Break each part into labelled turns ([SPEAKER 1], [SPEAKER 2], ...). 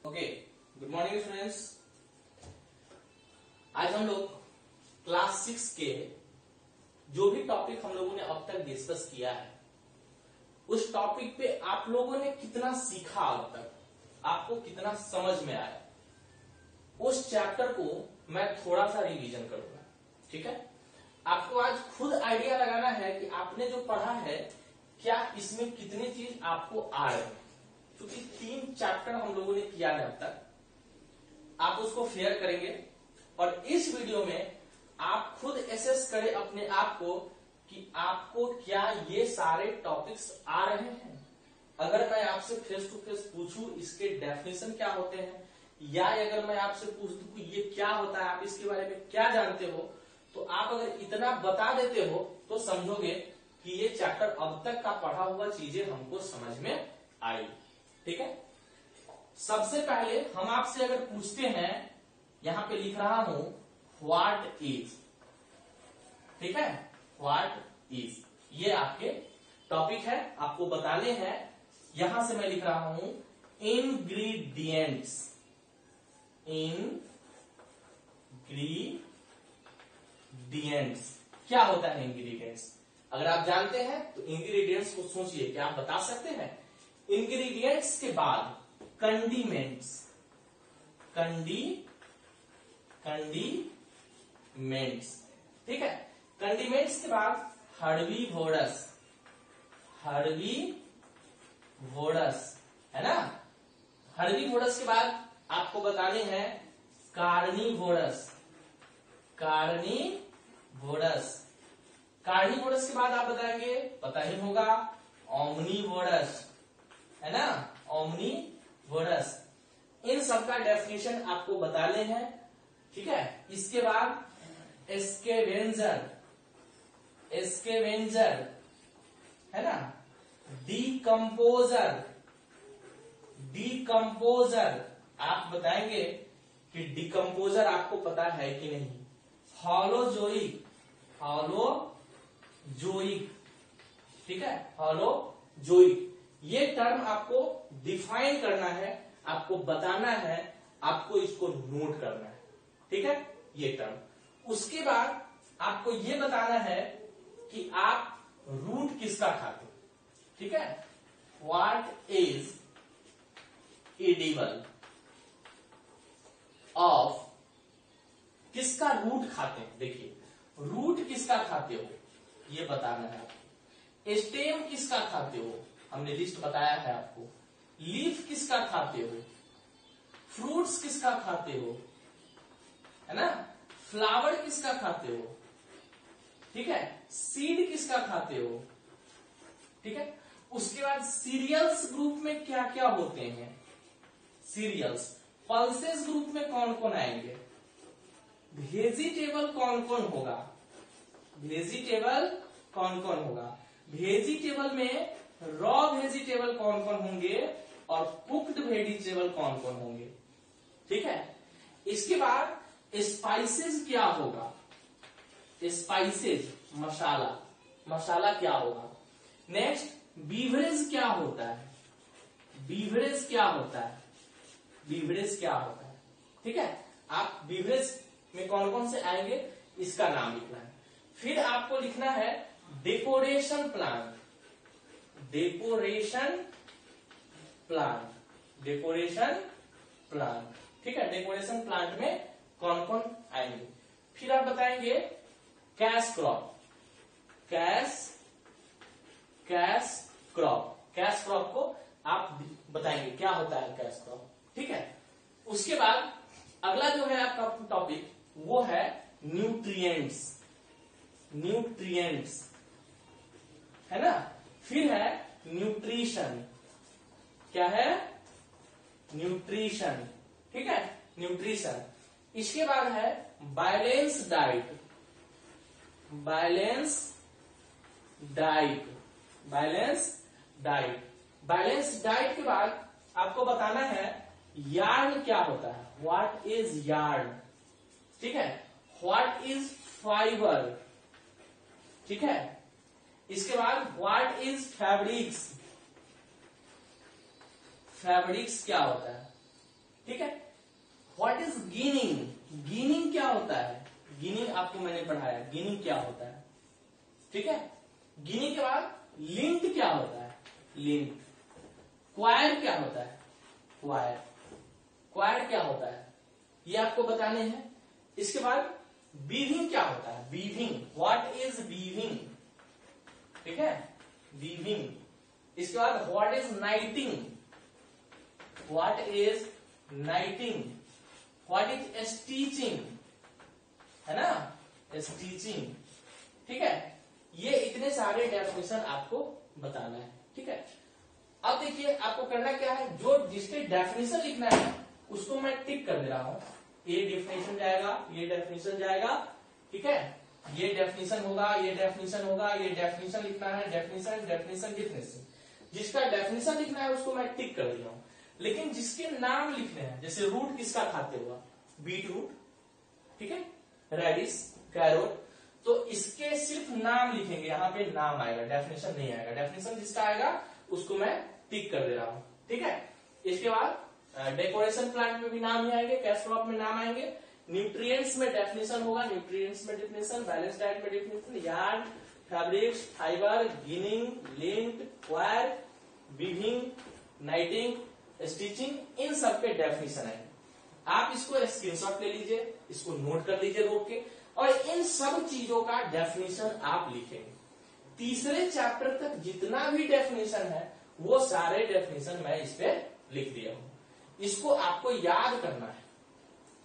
[SPEAKER 1] Okay, good morning students. आज हम लोग क्लास 6 के जो भी टॉपिक हम लोगों ने अब तक डिस्कस किया है उस टॉपिक पे आप लोगों ने कितना सीखा, अब तक आपको कितना समझ में आया, उस चैप्टर को मैं थोड़ा सा रिवीजन करूंगा। ठीक है, आपको आज खुद आइडिया लगाना है कि आपने जो पढ़ा है क्या इसमें कितनी चीज आपको आ रही है, क्योंकि 3 चैप्टर हम लोगों ने किया है अब तक। आप उसको फेयर करेंगे और इस वीडियो में आप खुद एसेस करें अपने आप को कि आपको क्या ये सारे टॉपिक्स आ रहे हैं। अगर मैं आपसे फेस टू फेस पूछूं इसके डेफिनेशन क्या होते हैं, या अगर मैं आपसे पूछ दूं कि ये क्या होता है, आप इसके बारे में क्या जानते हो, तो आप अगर इतना बता देते हो तो समझोगे कि ये चैप्टर अब तक का पढ़ा हुआ चीजें हमको समझ में आई। ठीक है, सबसे पहले हम आपसे अगर पूछते हैं, यहां पे लिख रहा हूं व्हाट इज। ठीक है, व्हाट इज ये आपके टॉपिक है, आपको बताने हैं। यहां से मैं लिख रहा हूं इंग्रीडियंट्स। इंग्रीडियंट्स क्या होता है इंग्रीडियंट्स? अगर आप जानते हैं तो इंग्रीडियंट्स को सोचिए, क्या आप बता सकते हैं? इंग्रीडियंट्स के बाद कंडीमेंट्स, कंडीमेंट्स। ठीक है, कंडीमेंट्स के बाद हर्बीवोरस, हर्बीवोरस है ना। हर्बीवोरस के बाद आपको बताने हैं कार्निवोरस, कार्निवोरस। कार्निवोरस के बाद आप बताएंगे, पता ही होगा, ओमनीवोरस है ना, ओमनीवोरस। इन सबका डेफिनेशन आपको बताने हैं। ठीक है, इसके बाद एस्केवेंजर, एस्केवेंजर है ना, डीकंपोजर, डीकंपोजर। आप बताएंगे कि डीकंपोजर आपको पता है कि नहीं। हॉलोजोइक, हॉलोजोइक। ठीक है, हॉलोजोइक। ये टर्म आपको डिफाइन करना है, आपको बताना है, आपको इसको नोट करना है। ठीक है, ये टर्म। उसके बाद आपको ये बताना है कि आप रूट किसका खाते हो। ठीक है, व्हाट इज एडिबल ऑफ, किसका रूट खाते हैं। देखिए, रूट किसका खाते हो ये बताना है आपको। स्टेम किसका खाते हो, हमने लिस्ट बताया है आपको। लीफ किसका खाते हो, फ्रूट्स किसका खाते हो, है ना। फ्लावर किसका खाते हो, ठीक है। सीड किसका खाते हो, ठीक है। उसके बाद सीरियल्स ग्रुप में क्या क्या होते हैं, सीरियल्स। पल्सेस ग्रुप में कौन कौन आएंगे, वेजिटेबल कौन कौन होगा, वेजिटेबल कौन कौन होगा। वेजिटेबल में रॉ वेजिटेबल कौन कौन होंगे और कुक्ड वेजिटेबल कौन कौन होंगे। ठीक है, इसके बाद स्पाइसेस क्या होगा, स्पाइसेस मसाला, मसाला क्या होगा। नेक्स्ट बीवरेज क्या होता है, बीवरेज क्या होता है, बीवरेज क्या होता है। ठीक है, आप बीवरेज में कौन कौन से आएंगे इसका नाम लिखना है। फिर आपको लिखना है decoration plant, decoration plant, decoration plant. ठीक है, डेकोरेशन प्लांट में कौन कौन आएंगे। फिर आप बताएंगे cash crop, cash crop, cash crop को आप बताएंगे क्या होता है कैश क्रॉप। ठीक है, उसके बाद अगला जो है आपका टॉपिक वो है न्यूट्रिएंट्स, न्यूट्रिएंट्स है ना। फिर है न्यूट्रिशन, क्या है, न्यूट्रिशन। ठीक है, न्यूट्रिशन। इसके बाद है balance diet, balance diet, balance diet. Balance diet के बाद आपको बताना है यार्न क्या होता है, व्हाट इज यार्न। ठीक है, व्हाट इज फाइबर। ठीक है, इसके बाद व्हाट इज फैब्रिक्स, फैब्रिक्स क्या होता है। ठीक है। व्हाट इज गिनिंग, गिनिंग क्या होता है, गिनिंग आपको मैंने पढ़ाया, गिनिंग क्या होता है, ठीक है। गिनिंग के बाद लिंट क्या होता है, लिंट। क्वायर क्या होता है, क्वायर, क्वायर क्या होता है, ये आपको बताने हैं। इसके बाद वीविंग क्या होता है, वीविंग, व्हाट इज वीविंग, ठीक है, वीविंग। इसके बाद what is नाइटिंग, what is नाइटिंग, what is stitching, है ना, स्टीचिंग, ठीक है। ये इतने सारे डेफिनेशन आपको बताना है, ठीक है। अब देखिए आपको करना क्या है, जो जिसके डेफिनेशन लिखना है उसको मैं टिक कर दे रहा हूं। ये डेफिनेशन जाएगा, ये डेफिनेशन जाएगा, ठीक है। ये डेफिनेशन होगा, ये डेफिनेशन होगा, ये डेफिनेशन लिखना है, डेफिनेशन डेफिनेशन डेफिनेशन। जिसका डेफिनेशन लिखना है उसको मैं टिक कर दिया हूं। लेकिन जिसके नाम लिखने हैं, जैसे रूट किसका खाते हुआ, बीट रूट, ठीक है, रेडिस, कैरोट, तो इसके सिर्फ नाम लिखेंगे, यहां पे नाम आएगा, डेफिनेशन नहीं आएगा। डेफिनेशन जिसका आएगा उसको मैं टिक कर दे रहा हूं, ठीक है। इसके बाद डेकोरेशन प्लांट में भी नाम ही आएंगे, कैश क्रॉप में नाम आएंगे, न्यूट्रिएंट्स में डेफिनेशन होगा, न्यूट्रिएंट्स में डेफिनेशन, बैलेंस डाइट में definition, yarn, fabrics, fibre, ginning, lint, coir, weaving, knitting, stitching, इन सब के डेफिनेशन है। आप इसको स्क्रीनशॉट ले लीजिए, इसको नोट कर लीजिए रोक के, और इन सब चीजों का डेफिनेशन आप लिखेंगे। तीसरे चैप्टर तक जितना भी डेफिनेशन है वो सारे डेफिनेशन मैं इस पे लिख दिया हूं। इसको आपको याद करना है,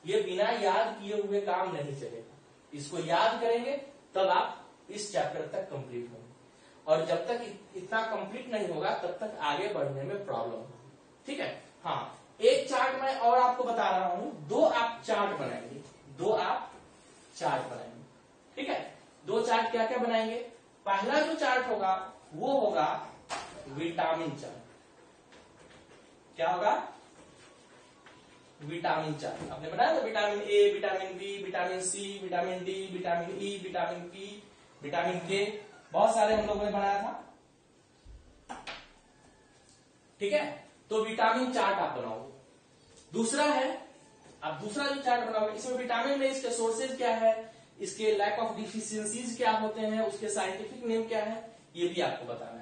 [SPEAKER 1] ये बिना याद किए हुए काम नहीं चलेगा। इसको याद करेंगे तब आप इस चैप्टर तक कंप्लीट होंगे, और जब तक इतना कंप्लीट नहीं होगा तब तक आगे बढ़ने में प्रॉब्लम होगी, ठीक है। हाँ, एक चार्ट मैं और आपको बता रहा हूं, दो आप चार्ट बनाएंगे, दो आप चार्ट बनाएंगे, ठीक है। दो चार्ट क्या क्या बनाएंगे, पहला जो चार्ट होगा वो होगा विटामिन चार्ट। क्या होगा, विटामिन चार्ट। आपने बनाया था vitamin A, vitamin B, vitamin C, vitamin D, vitamin E, vitamin P, vitamin K, बहुत सारे हम लोगों ने बनाया था, ठीक है। तो विटामिन चार्ट आप बनाओगे। दूसरा है, आप दूसरा जो चार्ट बनाओगे, इसमें विटामिन में इसके सोर्सेज क्या है, इसके लैक ऑफ डिफिशियंसीज क्या होते हैं, उसके साइंटिफिक नेम क्या है, ये भी आपको बताना है।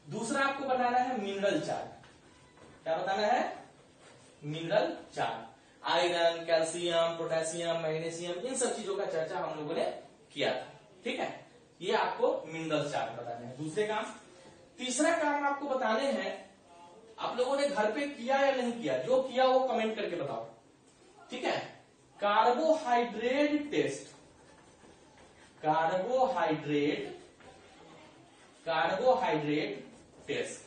[SPEAKER 1] दूसरा आपको बनाना है मिनरल चार्ट। क्या बताना है, mineral chart. Iron, calcium, potassium, magnesium, इन सब चीजों का चर्चा हम लोगों ने किया था, ठीक है। ये आपको मिनरल चार्ट बताने हैं, दूसरे काम। तीसरा काम आपको बताने हैं, आप लोगों ने घर पे किया या नहीं किया, जो किया वो कमेंट करके बताओ, ठीक है। कार्बोहाइड्रेट टेस्ट, कार्बोहाइड्रेट टेस्ट,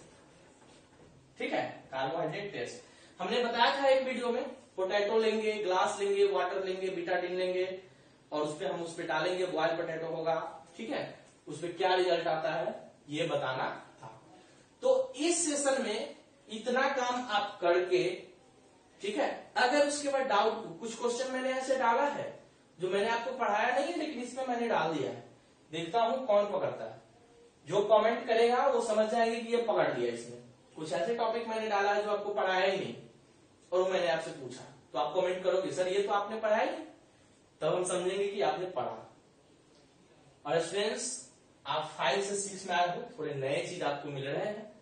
[SPEAKER 1] ठीक है, कार्बोहाइड्रेट टेस्ट। हमने बताया था एक वीडियो में, पोटैटो लेंगे, ग्लास लेंगे, वाटर लेंगे, बीटाडिन लेंगे, और उस पर हम उस पर डालेंगे, बॉयल पोटैटो होगा, ठीक है। उस पर क्या रिजल्ट आता है ये बताना था। तो इस सेशन में इतना काम आप करके, ठीक है। अगर उसके बाद डाउट, कुछ क्वेश्चन मैंने ऐसे डाला है जो मैंने आपको पढ़ाया नहीं है लेकिन इसमें मैंने डाल दिया है, देखता हूं कौन पकड़ता है। जो कमेंट करेगा वो समझ जाएंगे कि ये पकड़ लिया इसने। कुछ ऐसे टॉपिक मैंने डाला है जो आपको पढ़ाया ही नहीं और वो मैंने आपसे पूछा, तो आप कमेंट करोगे सर ये तो आपने पढ़ा ही नहीं, तब हम समझेंगे कि आपने पढ़ा। और स्टूडेंट्स, आप 5 से 6 में आए हो, थोड़े नए चीज आपको मिल रहे हैं,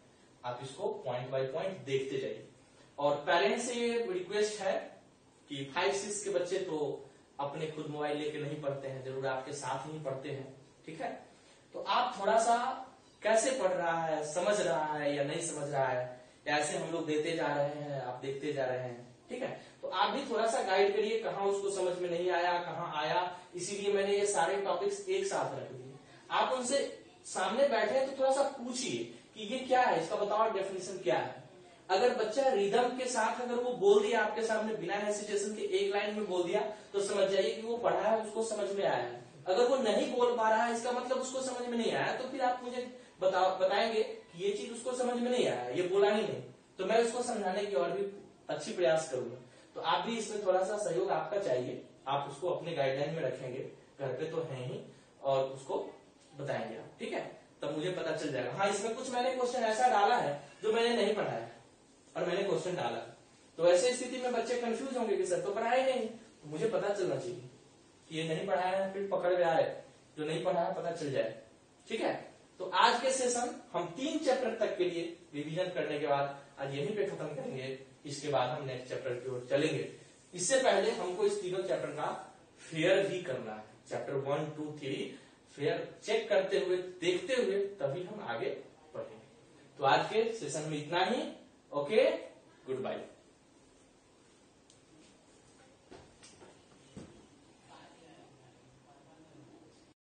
[SPEAKER 1] आप इसको पॉइंट बाय पॉइंट देखते जाइए। और पेरेंट्स से ये रिक्वेस्ट है कि 5-6 के बच्चे तो अपने खुद मोबाइल लेके नहीं पढ़ते हैं, जरूर आपके साथ ही पढ़ते हैं, ठीक है। तो आप थोड़ा सा कैसे पढ़ रहा है, समझ रहा है या नहीं समझ रहा है, ऐसे हम लोग देते जा रहे हैं, आप देखते जा रहे हैं, ठीक है। तो आप भी थोड़ा सा गाइड करिए, कहाँ उसको समझ में नहीं आया, कहाँ आया। इसीलिए मैंने ये सारे टॉपिक्स एक साथ रख दिए। आप उनसे सामने बैठे तो थोड़ा सा पूछिए कि ये क्या है, इसका बताओ डेफिनेशन क्या है। अगर बच्चा रिदम के साथ अगर वो बोल दिया आपके सामने बिना हेसिटेशन के, एक लाइन में बोल दिया, तो समझ जाइए कि वो पढ़ा है, उसको समझ में आया है। अगर वो नहीं बोल पा रहा है, इसका मतलब उसको समझ में नहीं आया, तो फिर आप मुझे बताएंगे कि ये चीज उसको समझ में नहीं आया, ये बोला ही नहीं, तो मैं उसको समझाने की और भी अच्छी प्रयास करूंगा। तो आप भी इसमें थोड़ा सा सहयोग आपका चाहिए, आप उसको अपने गाइडलाइन में रखेंगे, घर पे तो है ही, और उसको बताएंगे आप, ठीक है। तब मुझे पता चल जाएगा। हाँ, इसमें कुछ मैंने क्वेश्चन ऐसा डाला है जो मैंने नहीं पढ़ाया और मैंने क्वेश्चन डाला, तो ऐसे स्थिति में बच्चे कंफ्यूज होंगे कि सर तो पढ़ाए नहीं, तो मुझे पता चलना चाहिए कि ये नहीं पढ़ाया है, फिर पकड़ में आए, जो नहीं पढ़ाया पता चल जाए। ठीक है, तो आज के सेशन हम 3 चैप्टर तक के लिए रिवीजन करने के बाद आज यहीं पे खत्म करेंगे। इसके बाद हम नेक्स्ट चैप्टर की ओर चलेंगे। इससे पहले हमको इस तीनों चैप्टर का फेयर भी करना है। चैप्टर 1, 2, 3 फेयर चेक करते हुए, देखते हुए तभी हम आगे बढ़ेंगे। तो आज के सेशन में इतना ही। Okay, good bye.